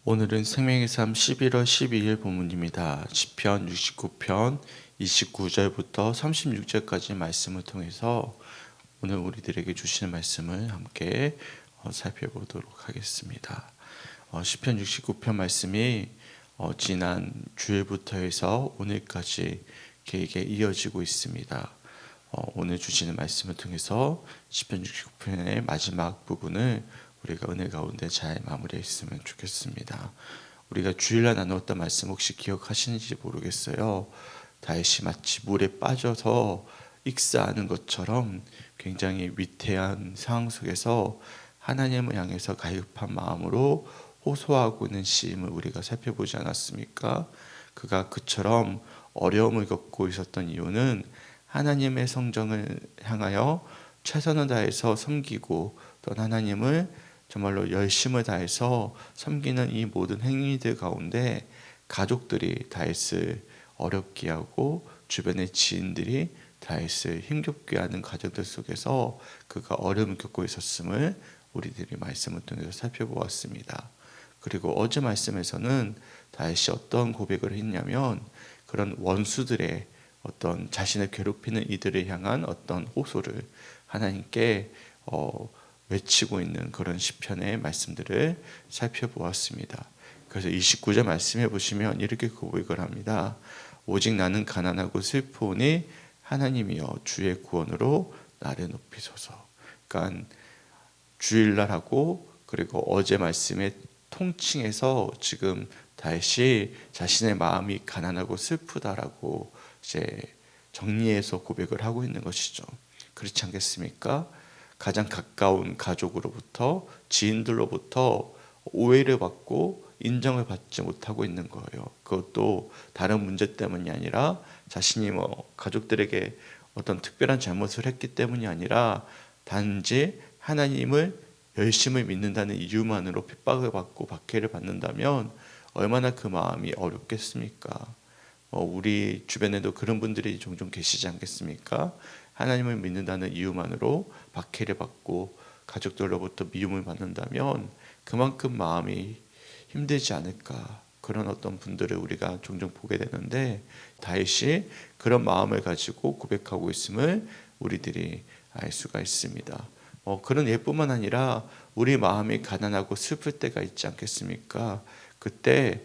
오늘은 생명의 삶 11월 12일 본문입니다. 시편 69편 29절부터 36절까지 말씀을 통해서 오늘 우리들에게 주시는 말씀을 함께 살펴보도록 하겠습니다. 시편 69편 말씀이 지난 주일부터 해서 오늘까지 길게 이어지고 있습니다. 오늘 주시는 말씀을 통해서 시편 69편의 마지막 부분을 우리가 은혜 가운데 잘 마무리했으면 좋겠습니다. 우리가 주일날 나누었던 말씀 혹시 기억하시는지 모르겠어요. 다윗이 마치 물에 빠져서 익사하는 것처럼 굉장히 위태한 상황 속에서 하나님을 향해서 갈급한 마음으로 호소하고 있는 시임을 우리가 살펴보지 않았습니까? 그가 그처럼 어려움을 겪고 있었던 이유는 하나님의 성정을 향하여 최선을 다해서 섬기고 또 하나님을 정말로 열심을 다해서 섬기는 이 모든 행위들 가운데 가족들이 다윗을 어렵게 하고 주변의 지인들이 다윗을 힘겹게 하는 과정들 속에서 그가 어려움을 겪고 있었음을 우리들이 말씀을 통해서 살펴보았습니다. 그리고 어제 말씀에서는 다윗이 어떤 고백을 했냐면 그런 원수들의 어떤 자신을 괴롭히는 이들을 향한 어떤 호소를 하나님께 외치고 있는 그런 시편의 말씀들을 살펴보았습니다. 그래서 29절 말씀해 보시면 이렇게 고백을 합니다. 오직 나는 가난하고 슬프오니 하나님이여 주의 구원으로 나를 높이소서. 그러니까 주일날하고 그리고 어제 말씀의 통칭해서 지금 다시 자신의 마음이 가난하고 슬프다라고 이제 정리해서 고백을 하고 있는 것이죠. 그렇지 않겠습니까? 가장 가까운 가족으로부터 지인들로부터 오해를 받고 인정을 받지 못하고 있는 거예요. 그것도 다른 문제 때문이 아니라 자신이 가족들에게 어떤 특별한 잘못을 했기 때문이 아니라 단지 하나님을 열심히 믿는다는 이유만으로 핍박을 받고 박해를 받는다면 얼마나 그 마음이 어렵겠습니까? 우리 주변에도 그런 분들이 종종 계시지 않겠습니까? 하나님을 믿는다는 이유만으로 박해를 받고 가족들로부터 미움을 받는다면 그만큼 마음이 힘들지 않을까, 그런 어떤 분들을 우리가 종종 보게 되는데 다윗이 그런 마음을 가지고 고백하고 있음을 우리들이 알 수가 있습니다. 그런 예뿐만 아니라 우리 마음이 가난하고 슬플 때가 있지 않겠습니까? 그때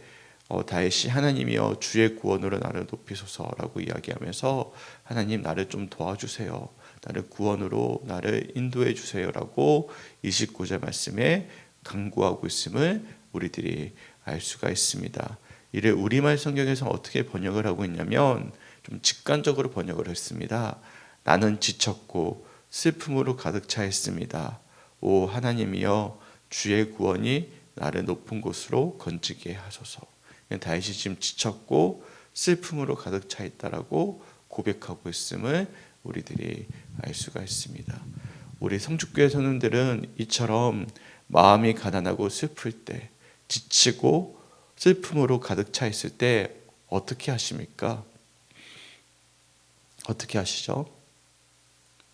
다윗이 하나님이여 주의 구원으로 나를 높이소서라고 이야기하면서 하나님 나를 좀 도와주세요, 나를 구원으로 나를 인도해 주세요라고 29절 말씀에 간구하고 있음을 우리들이 알 수가 있습니다. 이를 우리말 성경에서 어떻게 번역을 하고 있냐면 좀 직관적으로 번역을 했습니다. 나는 지쳤고 슬픔으로 가득 차 있습니다. 오 하나님이여 주의 구원이 나를 높은 곳으로 건지게 하소서. 다윗이 지금 지쳤고 슬픔으로 가득 차 있다라고 고백하고 있음을 우리들이 알 수가 있습니다. 우리 성축교회 선원들은 이처럼 마음이 가난하고 슬플 때, 지치고 슬픔으로 가득 차 있을 때 어떻게 하십니까? 어떻게 하시죠?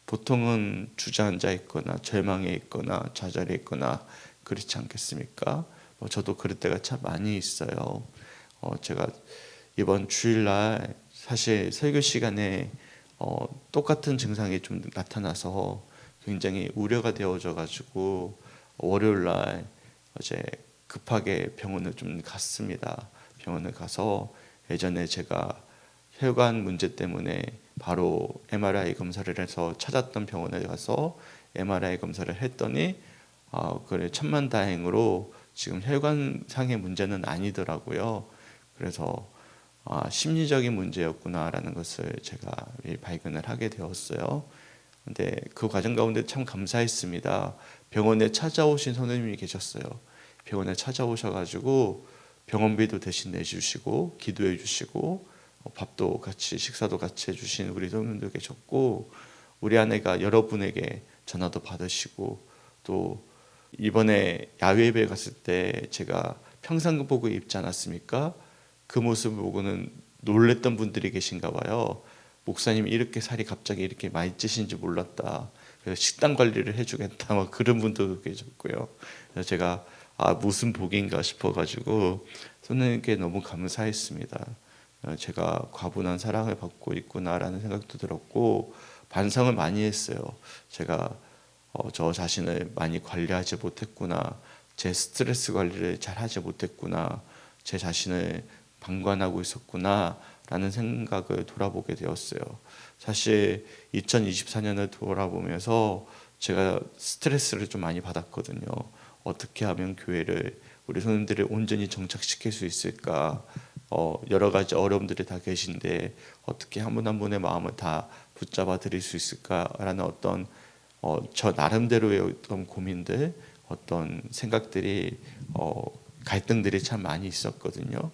보통은 주저앉아 있거나 절망해 있거나 좌절해 있거나 그렇지 않겠습니까? 저도 그럴 때가 참 많이 있어요. 제가 이번 주일날 사실 설교 시간에 똑같은 증상이 좀 나타나서 굉장히 우려가 되어져 가지고 월요일날 어제 급하게 병원을 좀 갔습니다. 병원을 가서 예전에 제가 혈관 문제 때문에 바로 MRI 검사를 해서 찾았던 병원에 가서 MRI 검사를 했더니 그래 천만다행으로 지금 혈관상의 문제는 아니더라고요. 그래서 심리적인 문제였구나라는 것을 제가 발견을 하게 되었어요. 근데 그 과정 가운데 참 감사했습니다. 병원에 찾아오신 선생님이 계셨어요. 병원에 찾아오셔가지고 병원비도 대신 내주시고 기도해 주시고 밥도 같이 식사도 같이 해주신 우리 선생님도 계셨고 우리 아내가 여러분에게 전화도 받으시고 또 이번에 야외 예배 갔을 때 제가 평상복을 입지 않았습니까? 그 모습을 보고는 놀랬던 분들이 계신가 봐요. 목사님이 이렇게 살이 갑자기 이렇게 많이 찌신지 몰랐다. 그래서 식단 관리를 해주겠다. 막 그런 분들도 계셨고요. 그래서 제가 무슨 복인가 싶어가지고 손님께 너무 감사했습니다. 제가 과분한 사랑을 받고 있구나라는 생각도 들었고 반성을 많이 했어요. 제가 저 자신을 많이 관리하지 못했구나, 제 스트레스 관리를 잘 하지 못했구나, 제 자신을 방관하고 있었구나라는 생각을 돌아보게 되었어요. 사실 2024년을 돌아보면서 제가 스트레스를 좀 많이 받았거든요. 어떻게 하면 교회를, 우리 손님들을 온전히 정착시킬 수 있을까? 여러 가지 어려움들이 다 계신데 어떻게 한 분 한 분의 마음을 다 붙잡아 드릴 수 있을까라는 어떤 저 나름대로의 어떤 고민들, 어떤 생각들이 갈등들이 참 많이 있었거든요.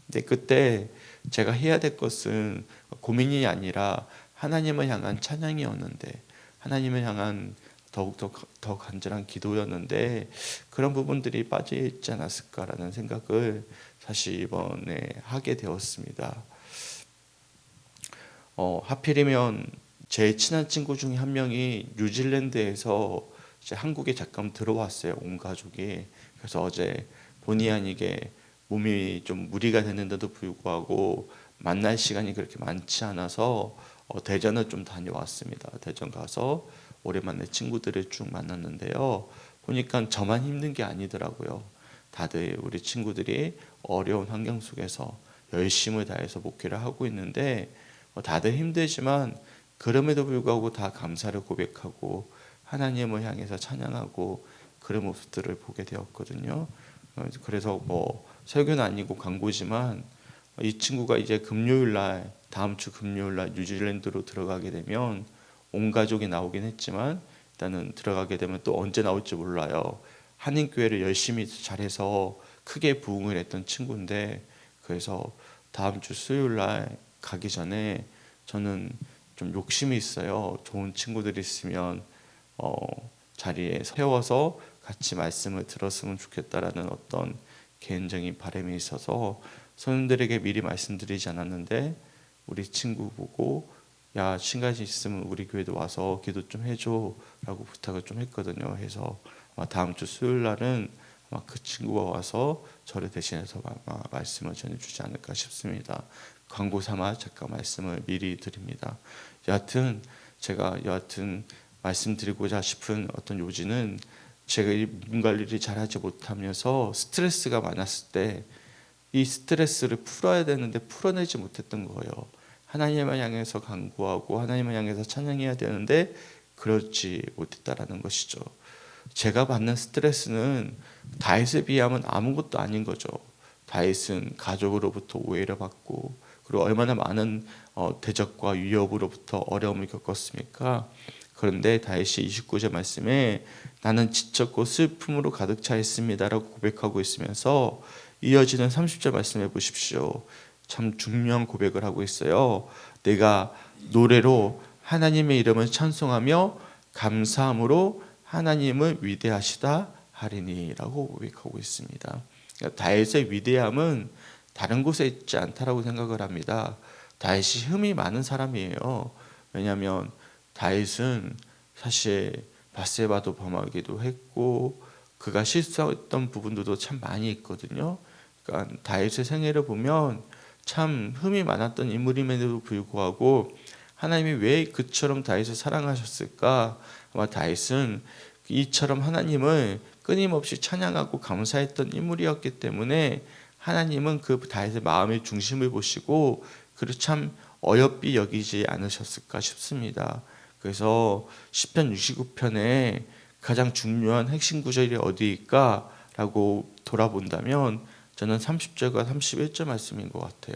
근데 그때 제가 해야 될 것은 고민이 아니라 하나님을 향한 찬양이었는데, 하나님을 향한 더욱더 더 간절한 기도였는데 그런 부분들이 빠져 있지 않았을까라는 생각을 사실 이번에 하게 되었습니다. 하필이면 제 친한 친구 중에 한 명이 뉴질랜드에서 이제 한국에 잠깐 들어왔어요. 온 가족이. 그래서 어제 본의 아니게 몸이 좀 무리가 되는데도 불구하고 만날 시간이 그렇게 많지 않아서 대전을 좀 다녀왔습니다. 대전 가서 오랜만에 친구들을 쭉 만났는데요. 보니까 저만 힘든 게 아니더라고요. 다들 우리 친구들이 어려운 환경 속에서 열심을 다해서 목회를 하고 있는데 다들 힘들지만 그럼에도 불구하고 다 감사를 고백하고 하나님을 향해서 찬양하고 그런 모습들을 보게 되었거든요. 그래서 설교는 아니고 광고지만 이 친구가 이제 금요일날, 다음 주 금요일날 뉴질랜드로 들어가게 되면 온 가족이 나오긴 했지만 일단은 들어가게 되면 또 언제 나올지 몰라요. 한인교회를 열심히 잘해서 크게 부흥을 했던 친구인데, 그래서 다음 주 수요일날 가기 전에 저는 좀 욕심이 있어요. 좋은 친구들이 있으면 자리에 세워서 같이 말씀을 들었으면 좋겠다라는 어떤 개인적인 바람이 있어서 손님들에게 미리 말씀드리지 않았는데 우리 친구 보고 야, 시간이 있으면 우리 교회도 와서 기도 좀 해줘 라고 부탁을 좀 했거든요. 해서 아마 다음 주 수요일 날은 아마 그 친구가 와서 저를 대신해서 아마 말씀을 전해주지 않을까 싶습니다. 광고 삼아 잠깐 말씀을 미리 드립니다. 여하튼 제가 말씀드리고자 싶은 어떤 요지는, 제가 이 몸 관리를 잘하지 못하면서 스트레스가 많았을 때 이 스트레스를 풀어야 되는데 풀어내지 못했던 거예요. 하나님을 향해서 간구하고 하나님을 향해서 찬양해야 되는데 그렇지 못했다라는 것이죠. 제가 받는 스트레스는 다윗에 비하면 아무것도 아닌 거죠. 다윗은 가족으로부터 오해를 받고 그리고 얼마나 많은 대적과 위협으로부터 어려움을 겪었습니까? 그런데 다윗이 29절 말씀에 나는 지쳤고 슬픔으로 가득 차 있습니다라고 고백하고 있으면서 이어지는 30절 말씀해 보십시오. 참 중요한 고백을 하고 있어요. 내가 노래로 하나님의 이름을 찬송하며 감사함으로 하나님을 위대하시다 하리니라고 고백하고 있습니다. 그러니까 다윗의 위대함은 다른 곳에 있지 않다라고 생각을 합니다. 다윗이 흠이 많은 사람이에요. 왜냐하면 다윗은 사실 밧세바도 범하기도 했고 그가 실수했던 부분들도 참 많이 있거든요. 그러니까 다윗의 생애를 보면 참 흠이 많았던 인물임에도 불구하고 하나님이 왜 그처럼 다윗을 사랑하셨을까? 아마 다윗은 이처럼 하나님을 끊임없이 찬양하고 감사했던 인물이었기 때문에 하나님은 그 다윗의 마음의 중심을 보시고 그를 참 어여삐 여기지 않으셨을까 싶습니다. 그래서 시편 69편에 가장 중요한 핵심 구절이 어디일까? 라고 돌아본다면 저는 30절과 31절 말씀인 것 같아요.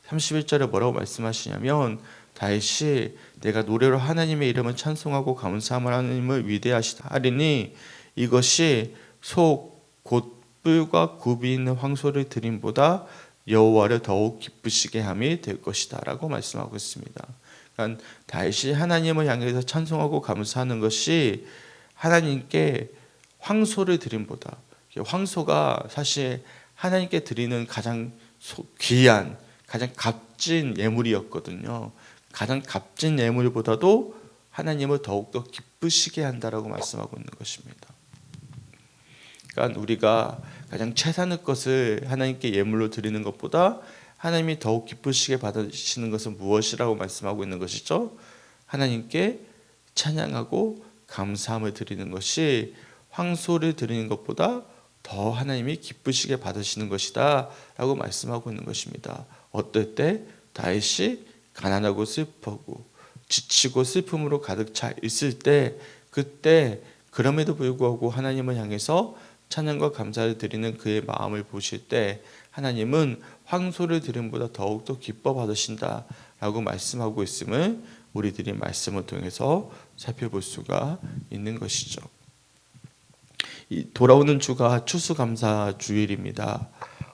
31절에 뭐라고 말씀하시냐면 다윗이 내가 노래로 하나님의 이름을 찬송하고 감사함을 하나님을 위대하시다 하리니 이것이 소 곧 뿔과 굽이 있는 황소를 드림보다 여호와를 더욱 기쁘시게 함이 될 것이다 라고 말씀하고 있습니다. 그러니까 다윗이 하나님을 향해서 찬송하고 감사하는 것이 하나님께 황소를 드림보다, 황소가 사실 하나님께 드리는 가장 귀한, 가장 값진 예물이었거든요. 가장 값진 예물보다도 하나님을 더욱더 기쁘시게 한다라고 말씀하고 있는 것입니다. 그러니까 우리가 가장 최선의 것을 하나님께 예물로 드리는 것보다 하나님이 더욱 기쁘시게 받으시는 것은 무엇이라고 말씀하고 있는 것이죠? 하나님께 찬양하고 감사함을 드리는 것이 황소를 드리는 것보다 더 하나님이 기쁘시게 받으시는 것이다 라고 말씀하고 있는 것입니다. 어떨 때? 다윗이 가난하고 슬프고 지치고 슬픔으로 가득 차 있을 때, 그때 그럼에도 불구하고 하나님을 향해서 찬양과 감사를 드리는 그의 마음을 보실 때 하나님은 황소를 드림보다 더욱더 기뻐 받으신다 라고 말씀하고 있음을 우리들이 말씀을 통해서 살펴볼 수가 있는 것이죠. 이 돌아오는 주가 추수감사 주일입니다.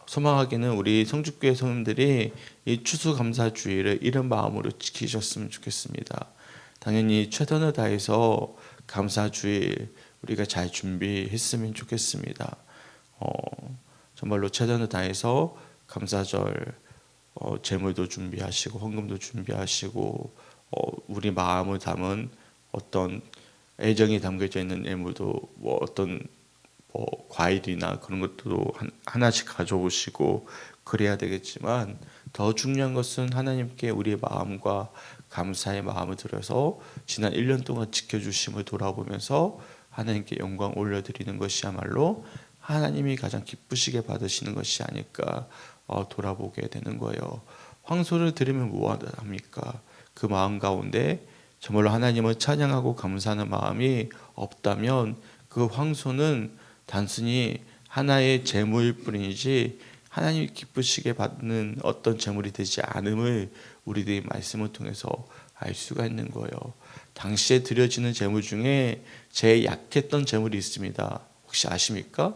소망하기는 우리 성주교회 성도들이 이 추수감사 주일을 이런 마음으로 지키셨으면 좋겠습니다. 당연히 최선을 다해서 감사 주일 우리가 잘 준비했으면 좋겠습니다. 정말로 최선을 다해서 감사절 제물도 준비하시고 헌금도 준비하시고 우리 마음을 담은 어떤 애정이 담겨져 있는 예물도 어떤 과일이나 그런 것도 하나씩 가져오시고 그래야 되겠지만, 더 중요한 것은 하나님께 우리의 마음과 감사의 마음을 들여서 지난 1년 동안 지켜주심을 돌아보면서 하나님께 영광 올려드리는 것이야말로 하나님이 가장 기쁘시게 받으시는 것이 아닐까 돌아보게 되는 거예요. 황소를 드리면 무엇합니까? 그 마음 가운데 정말로 하나님을 찬양하고 감사하는 마음이 없다면 그 황소는 단순히 하나의 제물일 뿐이지 하나님이 기쁘시게 받는 어떤 제물이 되지 않음을 우리들이 말씀을 통해서 알 수가 있는 거예요. 당시에 드려지는 제물 중에 제일 약했던 제물이 있습니다. 혹시 아십니까?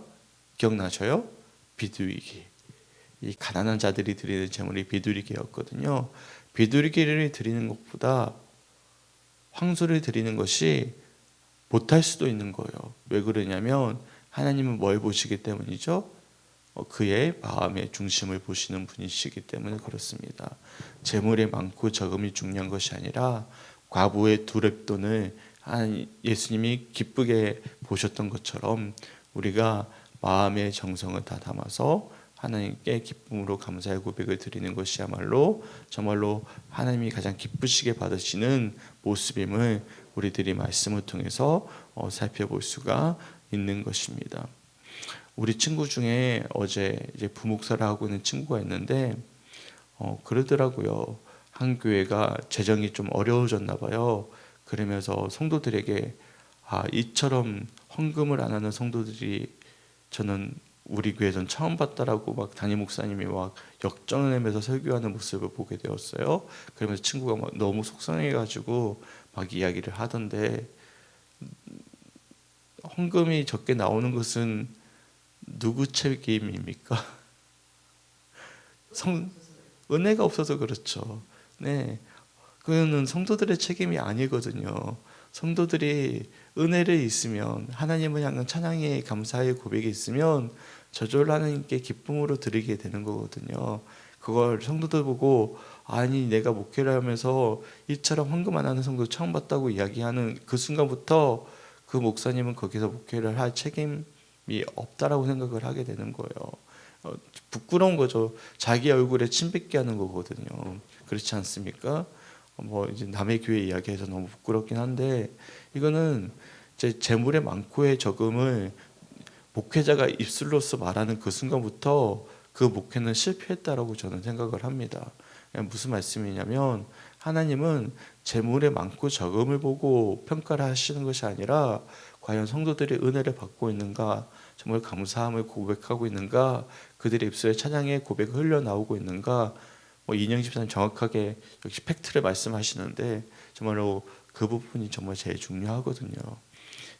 기억나셔요? 비둘기. 이 가난한 자들이 드리는 제물이 비둘기였거든요. 비둘기를 드리는 것보다 황소를 드리는 것이 못할 수도 있는 거예요. 왜 그러냐면 하나님은 뭘 보시기 때문이죠? 그의 마음의 중심을 보시는 분이시기 때문에 그렇습니다. 재물이 많고 적음이 중요한 것이 아니라 과부의 두 렙돈을 예수님이 기쁘게 보셨던 것처럼 우리가 마음의 정성을 다 담아서 하나님께 기쁨으로 감사의 고백을 드리는 것이야말로 정말로 하나님이 가장 기쁘시게 받으시는 모습임을 우리들이 말씀을 통해서 살펴볼 수가 있는 것입니다. 우리 친구 중에 어제 이제 부목사를 하고 있는 친구가 있는데 그러더라고요. 한 교회가 재정이 좀 어려워졌나 봐요. 그러면서 성도들에게 이처럼 헌금을 안 하는 성도들이 저는 우리 교회에선 처음 봤다라고 막 담임 목사님이 막 역정을 내면서 설교하는 모습을 보게 되었어요. 그러면서 친구가 막 너무 속상해가지고 막 이야기를 하던데, 헌금이 적게 나오는 것은 누구 책임입니까? 은혜가 없어서 그렇죠. 네, 그거는 성도들의 책임이 아니거든요. 성도들이 은혜를 있으면, 하나님을 향한 찬양의 감사의 고백이 있으면 저절로 하나님께 기쁨으로 드리게 되는 거거든요. 그걸 성도들 보고 아니 내가 목회를 하면서 이처럼 헌금 안 하는 성도 처음 봤다고 이야기하는 그 순간부터 그 목사님은 거기서 목회를 할 책임이 없다라고 생각을 하게 되는 거예요. 부끄러운 거죠. 자기 얼굴에 침 뱉게 하는 거거든요. 그렇지 않습니까? 이제 남의 교회 이야기해서 너무 부끄럽긴 한데, 이거는 제 재물의 많고의 적음을 목회자가 입술로서 말하는 그 순간부터 그 목회는 실패했다라고 저는 생각을 합니다. 무슨 말씀이냐면 하나님은 재물의 많고 적음을 보고 평가를 하시는 것이 아니라 과연 성도들이 은혜를 받고 있는가, 정말 감사함을 고백하고 있는가, 그들의 입술에 찬양의 고백이 흘러나오고 있는가. 이인영 집사님 정확하게 역시 팩트를 말씀하시는데 정말로 그 부분이 정말 제일 중요하거든요.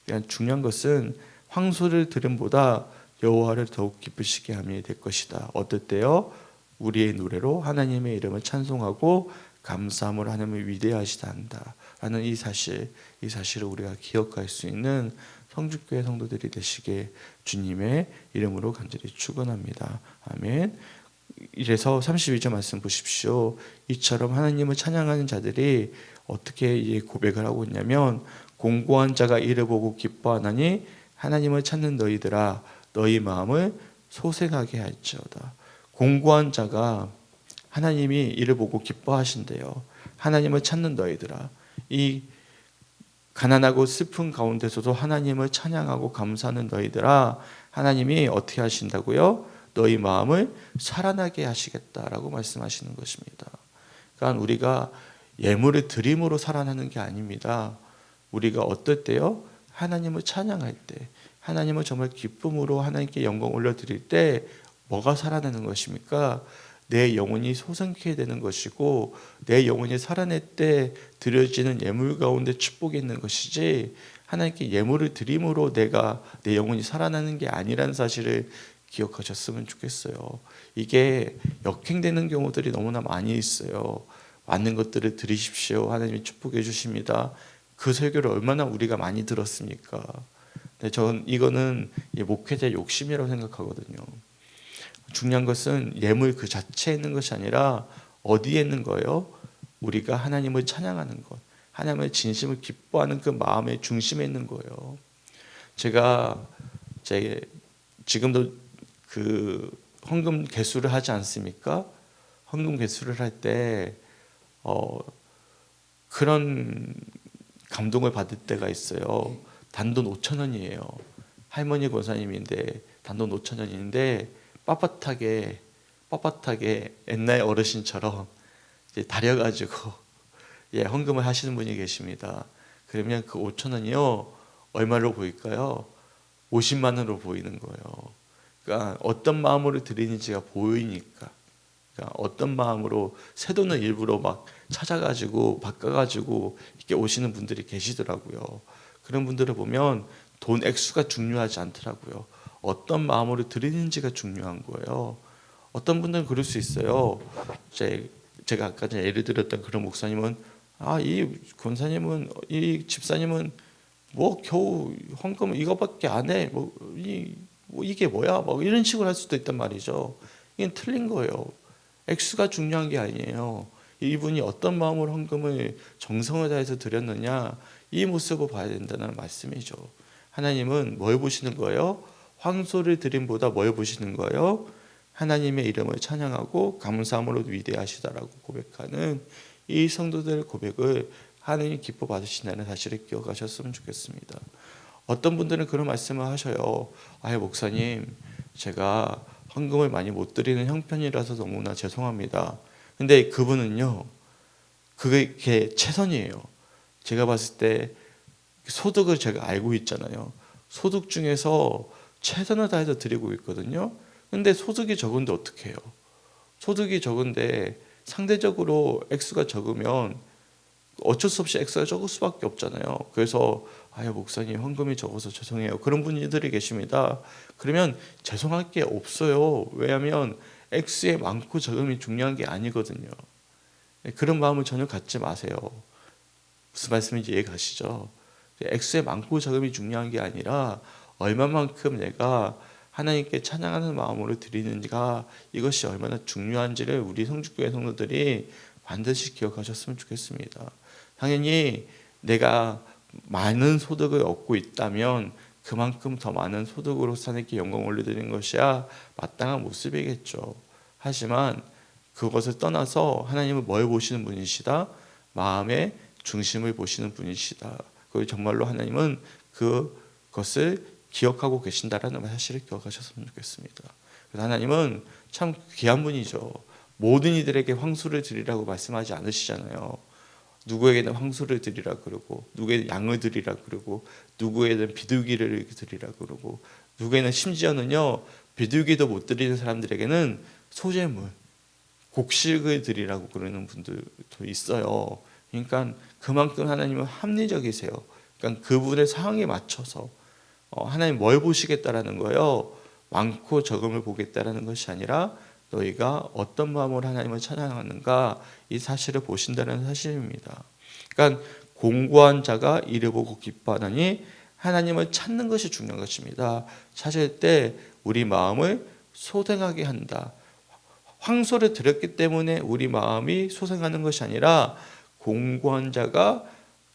그러니까 중요한 것은 황소를 드림보다 여호와를 더욱 기쁘시게 함이 될 것이다. 어떨 때요? 우리의 노래로 하나님의 이름을 찬송하고 감사함으로 하나님을 위대하시다 한다라는 이 사실을 우리가 기억할 수 있는 성주교회 성도들이 되시게 주님의 이름으로 간절히 축원합니다. 아멘. 이래서 32절 말씀 보십시오. 이처럼 하나님을 찬양하는 자들이 어떻게 고백을 하고 있냐면, 공고한 자가 이를 보고 기뻐하나니 하나님을 찾는 너희들아 너희 마음을 소생하게 할지어다. 공고한 자가 하나님이 이를 보고 기뻐하신대요. 하나님을 찾는 너희들아, 이 가난하고 슬픈 가운데서도 하나님을 찬양하고 감사하는 너희들아, 하나님이 어떻게 하신다고요? 너희 마음을 살아나게 하시겠다라고 말씀하시는 것입니다. 그러니까 우리가 예물을 드림으로 살아나는 게 아닙니다. 우리가 어떨 때요? 하나님을 찬양할 때, 하나님을 정말 기쁨으로 하나님께 영광 올려드릴 때 뭐가 살아나는 것입니까? 내 영혼이 소생케 되는 것이고, 내 영혼이 살아날 때 드려지는 예물 가운데 축복이 있는 것이지, 하나님께 예물을 드림으로 내 영혼이 살아나는 게 아니라는 사실을 기억하셨으면 좋겠어요. 이게 역행되는 경우들이 너무나 많이 있어요. 많은 것들을 드리십시오, 하나님이 축복해 주십니다. 그 설교를 얼마나 우리가 많이 들었습니까? 근데 저는 이거는 목회자 욕심이라고 생각하거든요. 중요한 것은 예물 그 자체에 있는 것이 아니라 어디에 있는 거예요? 우리가 하나님을 찬양하는 것, 하나님의 진심을 기뻐하는 그 마음의 중심에 있는 거예요. 제가 지금도 그 헌금 개수를 하지 않습니까? 헌금 개수를 할 때 그런 감동을 받을 때가 있어요. 단돈 5,000원이에요. 할머니 권사님인데 단돈 5,000원인데 빳빳하게 옛날 어르신처럼 이제 다려가지고 헌금을 하시는 분이 계십니다. 그러면 그 5,000원이요 얼마로 보일까요? 50만 원으로 보이는 거예요. 그러니까 어떤 마음으로 드리는지가 보이니까. 그러니까 어떤 마음으로 새 돈을 일부러 막 찾아가지고 바꿔가지고 이렇게 오시는 분들이 계시더라고요. 그런 분들을 보면 돈 액수가 중요하지 않더라고요. 어떤 마음으로 드리는지가 중요한 거예요. 어떤 분들은 그럴 수 있어요. 제가 아까 전에 예를 들었던 그런 목사님은 이 권사님은 이 집사님은 뭐 겨우 헌금 이거밖에 안 해. 이게 뭐야? 뭐 이런 식으로 할 수도 있단 말이죠. 이건 틀린 거예요. 액수가 중요한 게 아니에요. 이분이 어떤 마음으로 헌금을 정성을 다해서 드렸느냐, 이 모습을 봐야 된다는 말씀이죠. 하나님은 뭘 보시는 거예요? 황소를 드림보다 뭘 보시는 거예요? 하나님의 이름을 찬양하고 감사함으로 위대하시다라고 고백하는 이 성도들의 고백을 하나님 기뻐 받으신다는 사실을 기억하셨으면 좋겠습니다. 어떤 분들은 그런 말씀을 하셔요. 목사님, 제가 헌금을 많이 못 드리는 형편이라서 너무나 죄송합니다. 근데 그분은요, 그게 최선이에요. 제가 봤을 때 소득을 제가 알고 있잖아요. 소득 중에서 최선을 다해서 드리고 있거든요. 근데 소득이 적은데 어떻게 해요? 소득이 적은데 상대적으로 액수가 적으면 어쩔 수 없이 액수가 적을 수밖에 없잖아요. 그래서 목사님 헌금이 적어서 죄송해요. 그런 분들이 계십니다. 그러면 죄송할 게 없어요. 왜냐하면 액수의 많고 적음이 중요한 게 아니거든요. 그런 마음을 전혀 갖지 마세요. 무슨 말씀인지 이해가시죠? 액수의 많고 적음이 중요한 게 아니라 얼마만큼 내가 하나님께 찬양하는 마음으로 드리는지가, 이것이 얼마나 중요한지를 우리 성주교회 성도들이 반드시 기억하셨으면 좋겠습니다. 당연히 내가 많은 소득을 얻고 있다면 그만큼 더 많은 소득으로 하나님께 영광을 올려드리는 것이야 마땅한 모습이겠죠. 하지만 그것을 떠나서 하나님은 뭘 보시는 분이시다? 마음의 중심을 보시는 분이시다. 그리고 정말로 하나님은 그것을 기억하고 계신다라는 사실을 기억하셨으면 좋겠습니다. 그래서 하나님은 참 귀한 분이죠. 모든 이들에게 황소를 드리라고 말씀하지 않으시잖아요. 누구에게는 황소를 드리라 그러고, 누구에게는 양을 드리라 그러고, 누구에게는 비둘기를 드리라 그러고, 누구에게는 심지어는요 비둘기도 못 드리는 사람들에게는 소재물, 곡식을 드리라고 그러는 분들도 있어요. 그러니까 그만큼 하나님은 합리적이세요. 그러니까 그분의 상황에 맞춰서 하나님 뭘 보시겠다라는 거예요? 많고 적음을 보겠다라는 것이 아니라 너희가 어떤 마음으로 하나님을 찬양하는가, 이 사실을 보신다는 사실입니다. 그러니까 공고한 자가 이를 보고 기뻐하느니 하나님을 찾는 것이 중요한 것입니다. 찾을 때 우리 마음을 소생하게 한다. 황소를 드렸기 때문에 우리 마음이 소생하는 것이 아니라 공고한 자가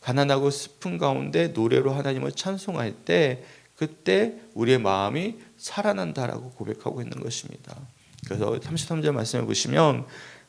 가난하고 슬픈 가운데 노래로 하나님을 찬송할 때 그때 우리의 마음이 살아난다라고 고백하고 있는 것입니다. 그래서 33절 말씀해 보시면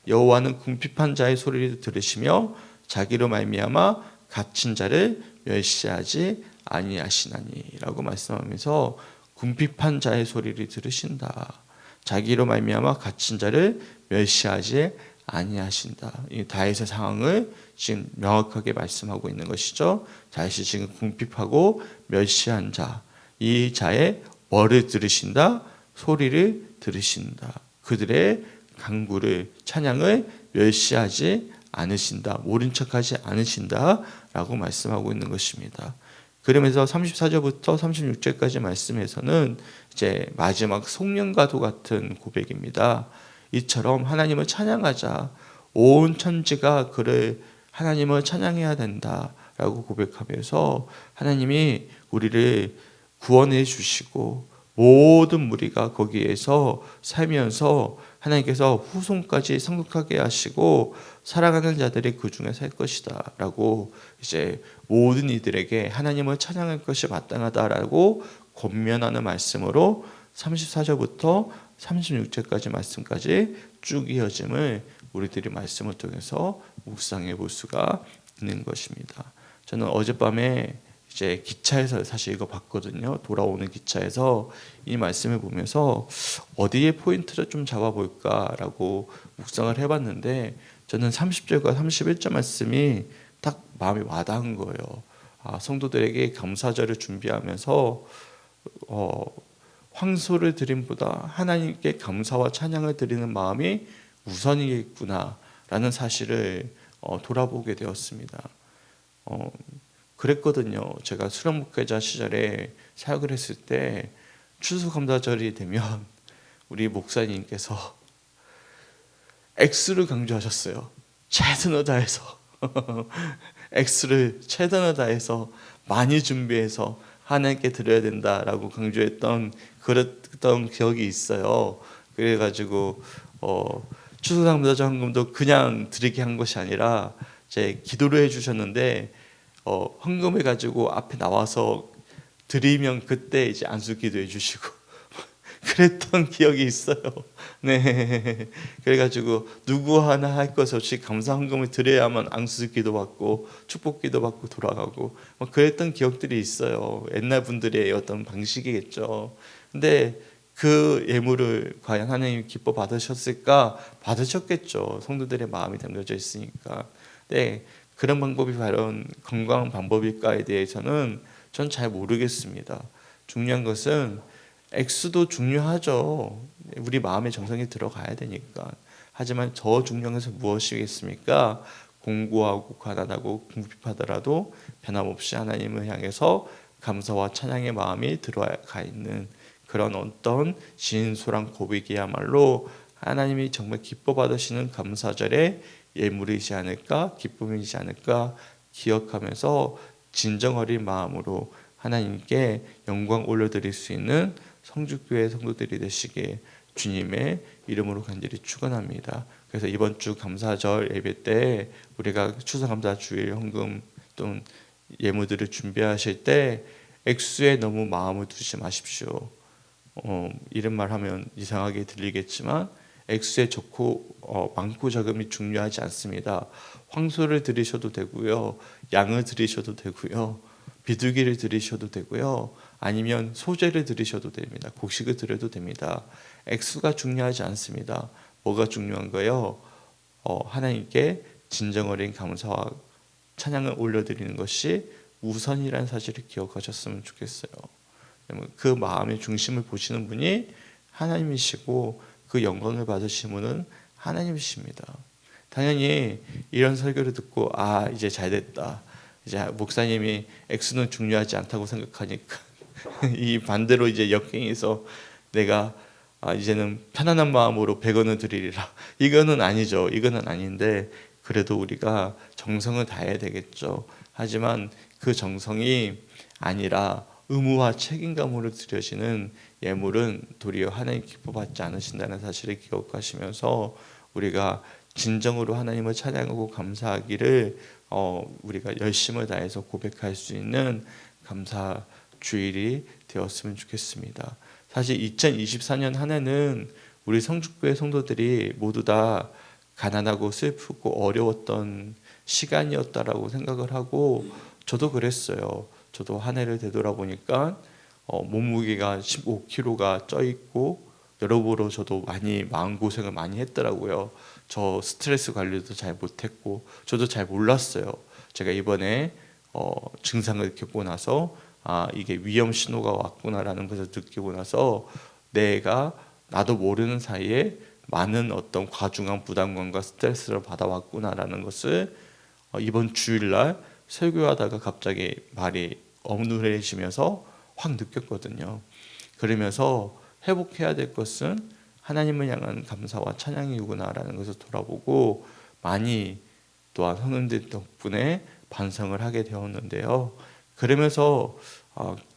여호와는 궁핍한 자의 소리를 들으시며 자기로 말미암아 갇힌 자를 멸시하지 아니하시나니라고 말씀하면서 궁핍한 자의 소리를 들으신다. 자기로 말미암아 갇힌 자를 멸시하지 아니하신다. 이 다윗의 상황을 지금 명확하게 말씀하고 있는 것이죠. 다윗이 지금 궁핍하고 멸시한 자, 이 자의 뭐를 들으신다? 소리를 들으신다. 그들의 간구를, 찬양을 멸시하지 않으신다. 모른 척하지 않으신다 라고 말씀하고 있는 것입니다. 그러면서 34절부터 36절까지 말씀에서는 이제 마지막 송년과도 같은 고백입니다. 이처럼 하나님을 찬양하자. 온 천지가 그를 하나님을 찬양해야 된다라고 고백하면서 하나님이 우리를 구원해 주시고 모든 무리가 거기에서 살면서 하나님께서 후손까지 상속하게 하시고 살아가는 자들이 그 중에 살 것이다 라고 이제 모든 이들에게 하나님을 찬양할 것이 마땅하다라고 권면하는 말씀으로 34절부터 36절까지 말씀까지 쭉 이어짐을 우리들이 말씀을 통해서 묵상해 볼 수가 있는 것입니다. 저는 어젯밤에 이제 기차에서 사실 이거 봤거든요. 돌아오는 기차에서 이 말씀을 보면서 어디에 포인트를 좀 잡아볼까라고 묵상을 해봤는데 저는 30절과 31절 말씀이 딱 마음에 와닿은 거예요. 성도들에게 감사절을 준비하면서 황소를 드림보다 하나님께 감사와 찬양을 드리는 마음이 우선이겠구나라는 사실을 돌아보게 되었습니다. 그랬거든요. 제가 수련 목회자 시절에 사역을 했을 때 추수감사절이 되면 우리 목사님께서 X를 강조하셨어요. 최선을 다해서 X를 최선을 다해서 많이 준비해서 하나님께 드려야 된다라고 강조했던 그랬던 기억이 있어요. 그래가지고 추수감사절 헌금도 그냥 드리게 한 것이 아니라 제 기도를 해주셨는데 헌금을 가지고 앞에 나와서 드리면 그때 이제 안수 기도해 주시고 그랬던 기억이 있어요. 네, 그래가지고 누구 하나 할 것 없이 감사 헌금을 드려야만 안수 기도 받고 축복 기도 받고 돌아가고 그랬던 기억들이 있어요. 옛날 분들의 어떤 방식이겠죠. 근데 그 예물을 과연 하나님 기뻐 받으셨을까? 받으셨겠죠. 성도들의 마음이 담겨져 있으니까. 네. 그런 방법이 바로 건강한 방법일까에 대해서는 전 잘 모르겠습니다. 중요한 것은 액수도 중요하죠. 우리 마음의 정성이 들어가야 되니까. 하지만 더 중요한 것은 무엇이겠습니까? 공고하고 가난하고 궁핍하더라도 변함없이 하나님을 향해서 감사와 찬양의 마음이 들어가 있는 그런 어떤 진솔한 고백이야말로 하나님이 정말 기뻐 받으시는 감사절에 예물이지 않을까, 기쁨이지 않을까 기억하면서 진정 어린 마음으로 하나님께 영광 올려드릴 수 있는 성주교회 성도들이 되시게 주님의 이름으로 간절히 축원합니다. 그래서 이번 주 감사절 예배 때 우리가 추수감사 주일 헌금 또는 예물들을 준비하실 때 액수에 너무 마음을 두지 마십시오. 이런 말 하면 이상하게 들리겠지만 액수에 좋고 많고 적음이 중요하지 않습니다. 황소를 드리셔도 되고요, 양을 드리셔도 되고요, 비둘기를 드리셔도 되고요, 아니면 소재를 드리셔도 됩니다. 곡식을 드려도 됩니다. 액수가 중요하지 않습니다. 뭐가 중요한 거예요? 하나님께 진정 어린 감사와 찬양을 올려드리는 것이 우선이라는 사실을 기억하셨으면 좋겠어요. 그 마음의 중심을 보시는 분이 하나님이시고 그 영광을 받으신 분은 하나님이십니다. 당연히 이런 설교를 듣고 이제 잘됐다, 이제 목사님이 액수는 중요하지 않다고 생각하니까 이 반대로 이제 역행해서 내가 이제는 편안한 마음으로 100원을 드리리라, 이거는 아니죠. 이거는 아닌데 그래도 우리가 정성을 다해야 되겠죠. 하지만 그 정성이 아니라 의무와 책임감으로 드려지는 예물은 도리어 하나님 기뻐 받지 않으신다는 사실을 기억하시면서 우리가 진정으로 하나님을 찬양하고 감사하기를 우리가 열심을 다해서 고백할 수 있는 감사 주일이 되었으면 좋겠습니다. 사실 2024년 한 해는 우리 성북교회 성도들이 모두 다 가난하고 슬프고 어려웠던 시간이었다라고 생각을 하고 저도 그랬어요. 저도 한 해를 되돌아보니까 몸무게가 15kg가 쪄 있고 여러모로 저도 많이 마음고생을 많이 했더라고요. 저 스트레스 관리도 잘 못했고 저도 잘 몰랐어요. 제가 이번에 증상을 겪고 나서 이게 위험 신호가 왔구나라는 것을 느끼고 나서 내가 나도 모르는 사이에 많은 어떤 과중한 부담감과 스트레스를 받아왔구나라는 것을 이번 주일날 설교하다가 갑자기 말이 어눌해지면서 확 느꼈거든요. 그러면서 회복해야 될 것은 하나님을 향한 감사와 찬양이구나라는 것을 돌아보고 많이 또한 성도들 덕분에 반성을 하게 되었는데요. 그러면서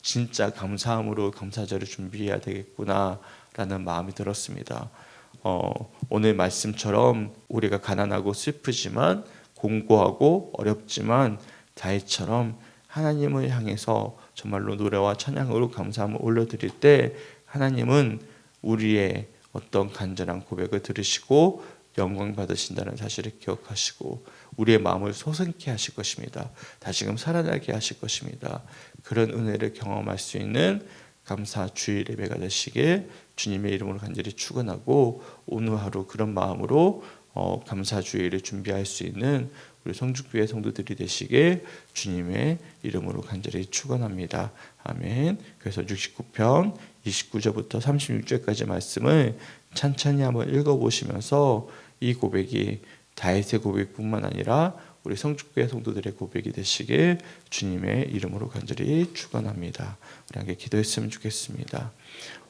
진짜 감사함으로 감사절을 준비해야 되겠구나라는 마음이 들었습니다. 오늘 말씀처럼 우리가 가난하고 슬프지만 공고하고 어렵지만 다윗처럼 하나님을 향해서 정말로 노래와 찬양으로 감사함을 올려드릴 때 하나님은 우리의 어떤 간절한 고백을 들으시고 영광 받으신다는 사실을 기억하시고 우리의 마음을 소생케 하실 것입니다. 다시금 살아나게 하실 것입니다. 그런 은혜를 경험할 수 있는 감사 주일 예배가 되시길 주님의 이름으로 간절히 축원하고 오늘 하루 그런 마음으로 감사 주일을 준비할 수 있는 우리 성북교회 성도들이 되시길 주님의 이름으로 간절히 축원합니다. 아멘. 그래서 69편 29절부터 36절까지 말씀을 찬찬히 한번 읽어보시면서 이 고백이 다윗의 고백뿐만 아니라 우리 성북교회 성도들의 고백이 되시길 주님의 이름으로 간절히 축원합니다. 우리 함께 기도했으면 좋겠습니다.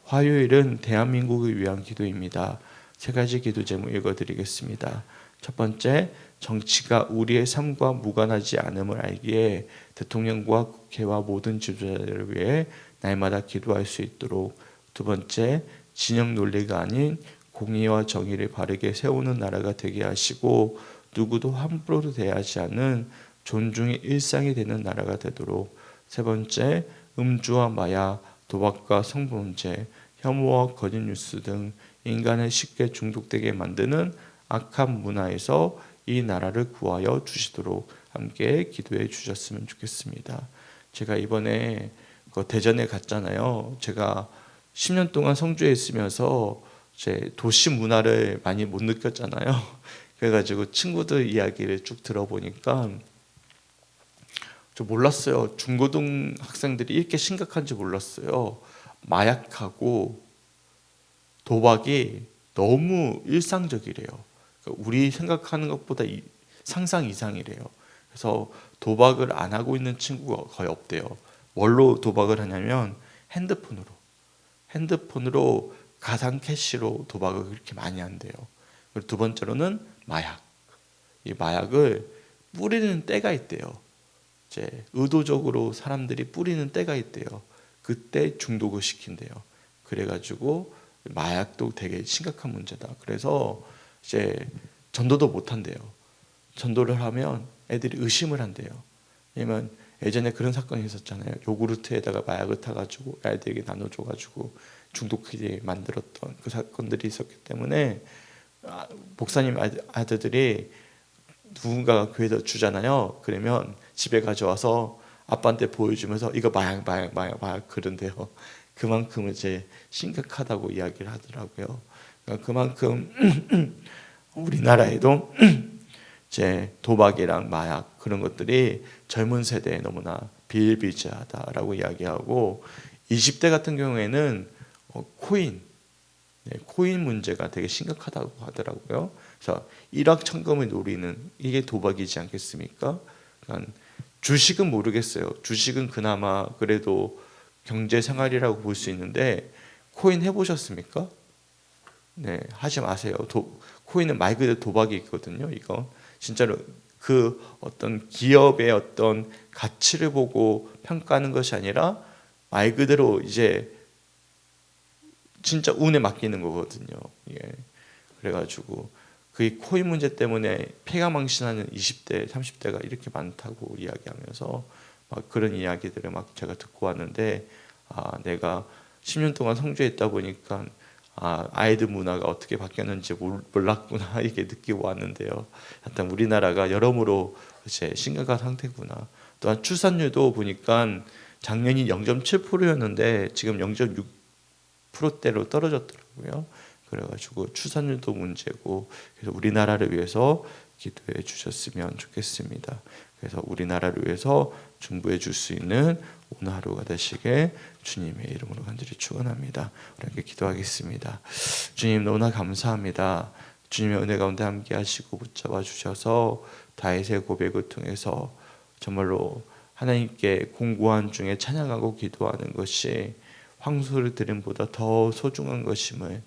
화요일은 대한민국을 위한 기도입니다. 세 가지 기도 제목 읽어드리겠습니다. 첫 번째, 정치가 우리의 삶과 무관하지 않음을 알기에 대통령과 국회와 모든 지도자들을 위해 날마다 기도할 수 있도록. 두 번째, 진영 논리가 아닌 공의와 정의를 바르게 세우는 나라가 되게 하시고 누구도 함부로 대하지 않는 존중의 일상이 되는 나라가 되도록. 세 번째, 음주와 마약, 도박과 성범죄, 혐오와 거짓 뉴스 등 인간을 쉽게 중독되게 만드는 악한 문화에서 이 나라를 구하여 주시도록 함께 기도해 주셨으면 좋겠습니다. 제가 이번에 대전에 갔잖아요. 제가 10년 동안 성주에 있으면서 제 도시 문화를 많이 못 느꼈잖아요. 그래가지고 친구들 이야기를 쭉 들어보니까 저 몰랐어요. 중고등 학생들이 이렇게 심각한지 몰랐어요. 마약하고 도박이 너무 일상적이래요. 그러니까 우리 생각하는 것보다 상상 이상이래요. 그래서 도박을 안 하고 있는 친구가 거의 없대요. 뭘로 도박을 하냐면 핸드폰으로 가상 캐시로 도박을 그렇게 많이 한대요. 그리고 두 번째로는 마약. 이 마약을 뿌리는 때가 있대요. 이제 의도적으로 사람들이 뿌리는 때가 있대요. 그때 중독을 시킨대요. 그래가지고 마약도 되게 심각한 문제다. 그래서 이제 전도도 못 한대요. 전도를 하면 애들이 의심을 한대요. 왜냐면 예전에 그런 사건이 있었잖아요. 요구르트에다가 마약을 타가지고 애들에게 나눠줘가지고 중독하게 만들었던 그 사건들이 있었기 때문에 목사님 아들들이 누군가가 교회에서 주잖아요. 그러면 집에 가져와서 아빠한테 보여주면서 이거 마약 그런데요. 그만큼 이제 심각하다고 이야기를 하더라고요. 그러니까 그만큼 우리나라에도 이제 도박이랑 마약 그런 것들이 젊은 세대에 너무나 비일비재하다라고 이야기하고 20대 같은 경우에는 코인 문제가 되게 심각하다고 하더라고요. 그래서 일확천금을 노리는 이게 도박이지 않겠습니까? 그러니까 주식은 모르겠어요. 주식은 그나마 그래도 경제 생활이라고 볼 수 있는데 코인 해보셨습니까? 네, 하지 마세요. 코인은 말 그대로 도박이 있거든요. 이거 진짜로 그 어떤 기업의 어떤 가치를 보고 평가하는 것이 아니라 말 그대로 이제 진짜 운에 맡기는 거거든요. 예. 그래가지고 그 코인 문제 때문에 폐가망신하는 20대, 30대가 이렇게 많다고 이야기하면서 그런 이야기들을 막 제가 듣고 왔는데 내가 10년 동안 성주에 있다 보니까 아이들 문화가 어떻게 바뀌었는지 몰랐구나 이게 느끼고 왔는데요. 하여튼 우리나라가 여러모로 이제 심각한 상태구나. 또한 출산율도 보니까 작년이 0.7%였는데 지금 0.6%대로 떨어졌더라고요. 그래가지고 출산율도 문제고, 그래서 우리나라를 위해서 기도해 주셨으면 좋겠습니다. 그래서 우리나라를 위해서 중보해 줄 수 있는 오늘 하루가 되시게 주님의 이름으로 간절히 축원합니다. 우리 함께 기도하겠습니다. 주님 너무나 감사합니다. 주님의 은혜 가운데 함께 하시고 붙잡아 주셔서 다윗의 고백을 통해서 정말로 하나님께 공고한 중에 찬양하고 기도하는 것이 황소를 드림보다 더 소중한 것임을,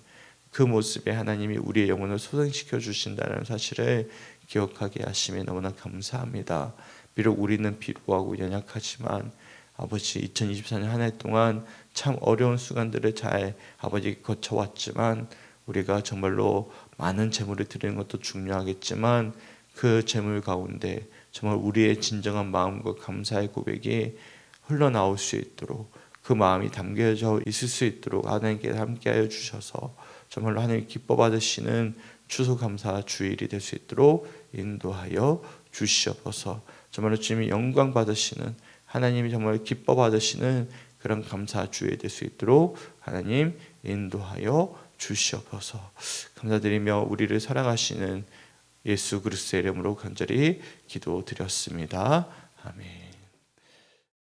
그 모습에 하나님이 우리의 영혼을 소생시켜 주신다는 사실을 기억하게 하심에 너무나 감사합니다. 비록 우리는 비루하고 연약하지만 아버지 2024년 한 해 동안 참 어려운 순간들을 잘 아버지 거쳐왔지만, 우리가 정말로 많은 재물을 드리는 것도 중요하겠지만 그 재물 가운데 정말 우리의 진정한 마음과 감사의 고백이 흘러나올 수 있도록, 그 마음이 담겨져 있을 수 있도록 하나님께 함께하여 주셔서 정말로 하나님 기뻐 받으시는 추수감사 주일이 될 수 있도록 인도하여 주시옵소서. 정말로 주님이 영광 받으시는, 하나님이 정말 기뻐 받으시는 그런 감사 주일이 될 수 있도록 하나님 인도하여 주시옵소서. 감사드리며 우리를 사랑하시는 예수 그리스도의 이름으로 간절히 기도드렸습니다. 아멘.